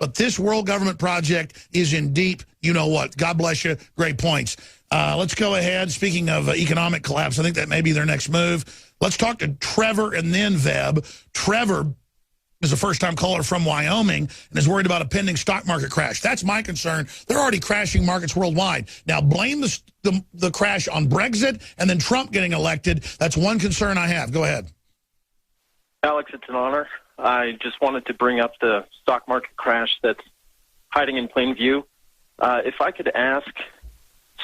but this world government project is in deep, you know what. God bless you. Great points. Let's go ahead. Speaking of economic collapse, I think that may be their next move. Let's talk to Trevor and then Veb. Trevor is a first-time caller from Wyoming and is worried about a pending stock market crash. That's my concern. They're already crashing markets worldwide. Now, blame the crash on Brexit and then Trump getting elected. That's one concern I have. Go ahead. Alex, it's an honor. I just wanted to bring up the stock market crash that's hiding in plain view. If I could ask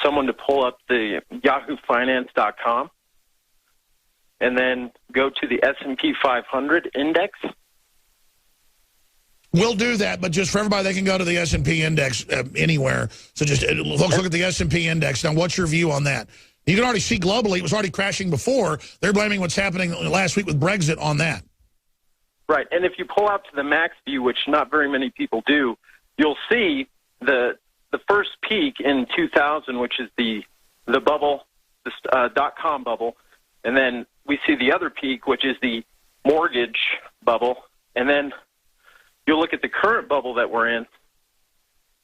someone to pull up the yahoofinance.com and then go to the S&P 500 index. We'll do that, but just for everybody, they can go to the S&P index anywhere. So just folks, look at the S&P index. Now, what's your view on that? You can already see globally, it was already crashing before. They're blaming what's happening last week with Brexit on that. Right, and if you pull out to the max view, which not very many people do, you'll see the first peak in 2000, which is the bubble, the dot-com bubble, and then we see the other peak, which is the mortgage bubble, and then you'll look at the current bubble that we're in,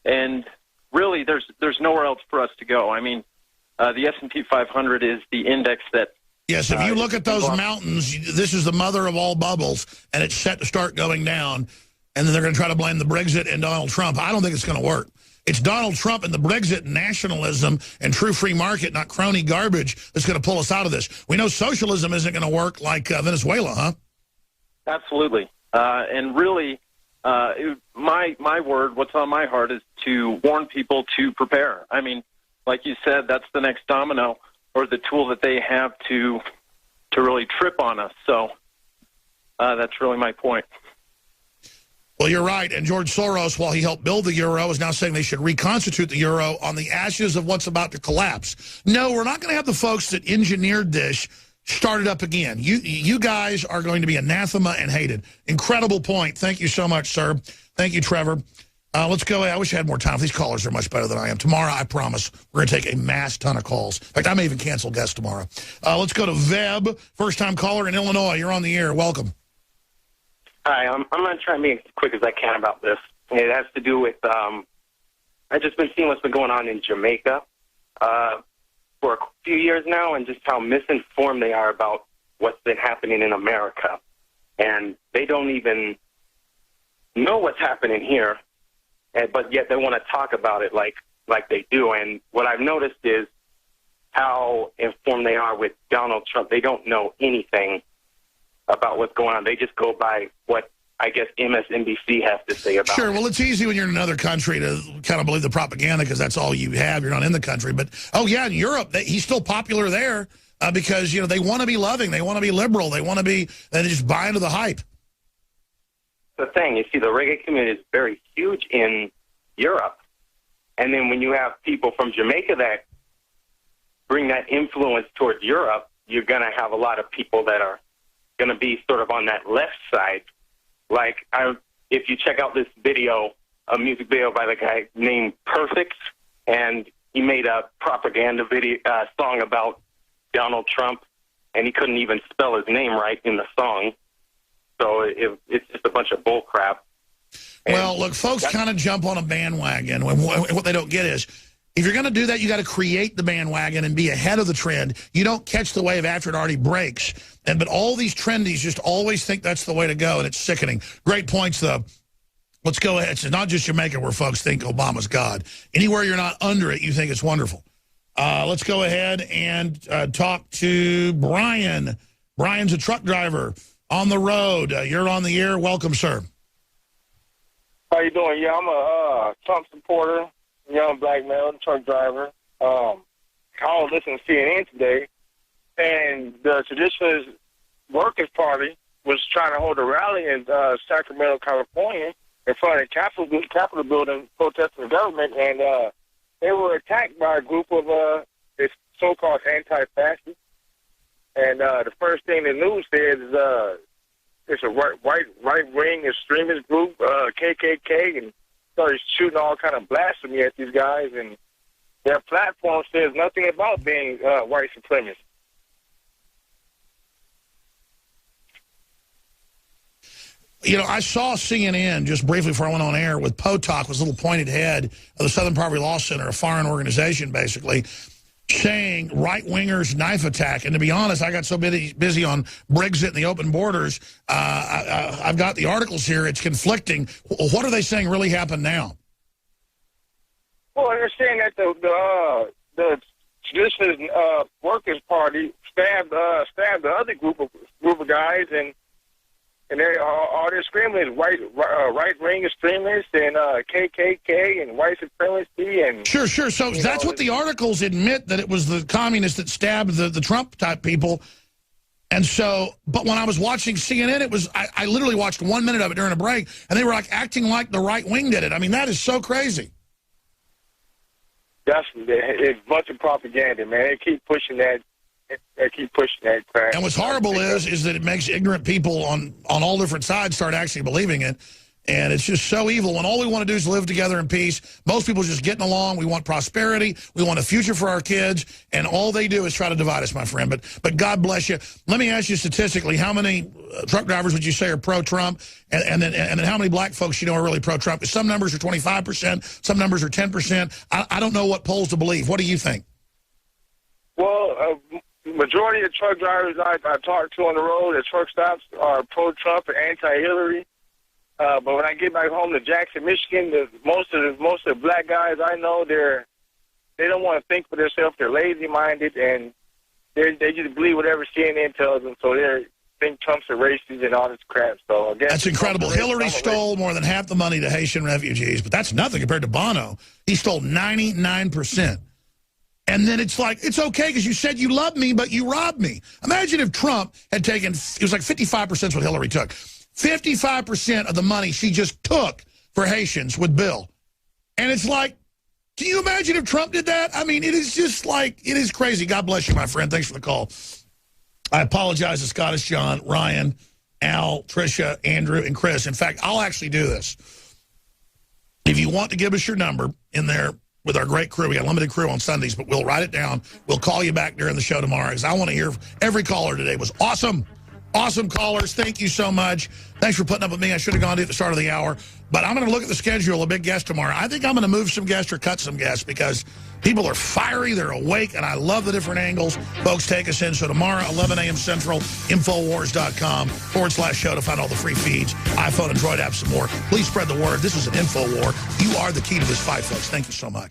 and really there's nowhere else for us to go. I mean, the S&P 500 is the index that... Yes, if you look at those mountains, this is the mother of all bubbles, and it's set to start going down, and then they're going to try to blame the Brexit and Donald Trump. I don't think it's going to work. It's Donald Trump and the Brexit nationalism and true free market, not crony garbage, that's going to pull us out of this. We know socialism isn't going to work like Venezuela, huh? Absolutely. And really... my word, what's on my heart is to warn people to prepare. I mean, like you said, that's the next domino or the tool that they have to really trip on us. So that's really my point. Well, you're right. And George Soros, while he helped build the euro, is now saying they should reconstitute the euro on the ashes of what's about to collapse. No, we're not going to have the folks that engineered this start it up again. You guys are going to be anathema and hated. Incredible point. Thank you so much, sir. Thank you, Trevor. Let's go. I wish I had more time. These callers are much better than I am. Tomorrow, I promise, we're going to take a mass ton of calls. In fact, I may even cancel guests tomorrow. Let's go to Veb, first-time caller in Illinois. You're on the air. Welcome. Hi, I'm going to try and be as quick as I can about this. It has to do with, I've just been seeing what's been going on in Jamaica for a few years now, and just how misinformed they are about what's been happening in America. And they don't even know what's happening here, but yet they want to talk about it like they do. And what I've noticed is how informed they are with Donald Trump. They don't know anything about what's going on. They just go by what, I guess, MSNBC has to say about it. Sure, well, it's easy when you're in another country to kind of believe the propaganda because that's all you have. You're not in the country. But, oh, yeah, in Europe, he's still popular there because, you know, they want to be loving. They want to be liberal. They want to be, they just buy into the hype. The thing, you see, the reggae community is very huge in Europe. And then when you have people from Jamaica that bring that influence towards Europe, you're going to have a lot of people that are going to be sort of on that left side. Like, if you check out this video, a music video by the guy named Perfect, and he made a propaganda video song about Donald Trump, and he couldn't even spell his name right in the song. So it's just a bunch of bull crap. Well, look, folks kind of jump on a bandwagon. What they don't get is, if you're going to do that, you got to create the bandwagon and be ahead of the trend. You don't catch the wave after it already breaks. But all these trendies just always think that's the way to go, and it's sickening. Great points, though. Let's go ahead. It's not just Jamaica where folks think Obama's God. Anywhere you're not under it, you think it's wonderful. Let's go ahead and talk to Brian. Brian's a truck driver on the road. You're on the air. Welcome, sir. How you doing? Yeah, I'm a Trump supporter, young black male, truck driver. I don't listen to CNN today, and the Traditionalist Workers Party was trying to hold a rally in Sacramento, California, in front of the Capitol building, protesting the government, and they were attacked by a group of this so-called anti-fascists. And the first thing the news says is it's a right-wing extremist group, KKK, and started shooting all kind of blasphemy at these guys, and their platform says nothing about being white supremacists. You know, I saw CNN just briefly before I went on air with Potok, was a little pointed head of the Southern Poverty Law Center, a foreign organization, basically, saying right-wingers knife attack. And to be honest, I got so busy on Brexit and the open borders, I've got the articles here. It's conflicting. What are they saying really happened now? Well, they're saying that the Traditionalist Workers' Party stabbed the other group of guys, and they all they're screaming is right-wing extremists and KKK and white supremacy and sure. So that's what the articles admit, that it was the communists that stabbed the Trump type people. And so, but when I was watching CNN, it was I literally watched 1 minute of it during a break, and they were like acting like the right wing did it. I mean, that is so crazy. That's it's a bunch of propaganda, man. They keep pushing that. They keep pushing that crap. And what's horrible is that it makes ignorant people on all different sides start actually believing it. And it's just so evil when all we want to do is live together in peace. Most people are just getting along. We want prosperity. We want a future for our kids. And all they do is try to divide us, my friend. But God bless you. Let me ask you statistically, how many truck drivers would you say are pro-Trump? And then how many black folks you know are really pro-Trump? Some numbers are 25%. Some numbers are 10%. I don't know what polls to believe. What do you think? Well, majority of truck drivers I talk to on the road at truck stops are pro-Trump and anti-Hillary. But when I get back home to Jackson, Michigan, most of the black guys I know, they don't want to think for themselves. They're lazy-minded, and they just believe whatever CNN tells them. So they think Trump's a racist and all this crap. So I guess that's incredible. Hillary stole more than half the money to Haitian refugees, but that's nothing compared to Bono. He stole 99%. And then it's like, it's okay because you said you love me, but you robbed me. Imagine if Trump had taken, it was like 55% is what Hillary took. 55% of the money she just took for Haitians with Bill. And it's like, can you imagine if Trump did that? I mean, it is just like, it is crazy. God bless you, my friend. Thanks for the call. I apologize to Scottish John, Ryan, Al, Tricia, Andrew, and Chris. In fact, I'll actually do this. If you want to give us your number in there with our great crew, we got a limited crew on Sundays, but we'll write it down. We'll call you back during the show tomorrow because I want to hear every caller today. It was awesome. Awesome callers. Thank you so much. Thanks for putting up with me. I should have gone to at the start of the hour. But I'm going to look at the schedule, a big guest tomorrow. I think I'm going to move some guests or cut some guests because people are fiery, they're awake, and I love the different angles folks take us in. So tomorrow, 11 a.m. Central, Infowars.com/show to find all the free feeds, iPhone, Android apps, and more. Please spread the word. This is an Infowar. You are the key to this fight, folks. Thank you so much.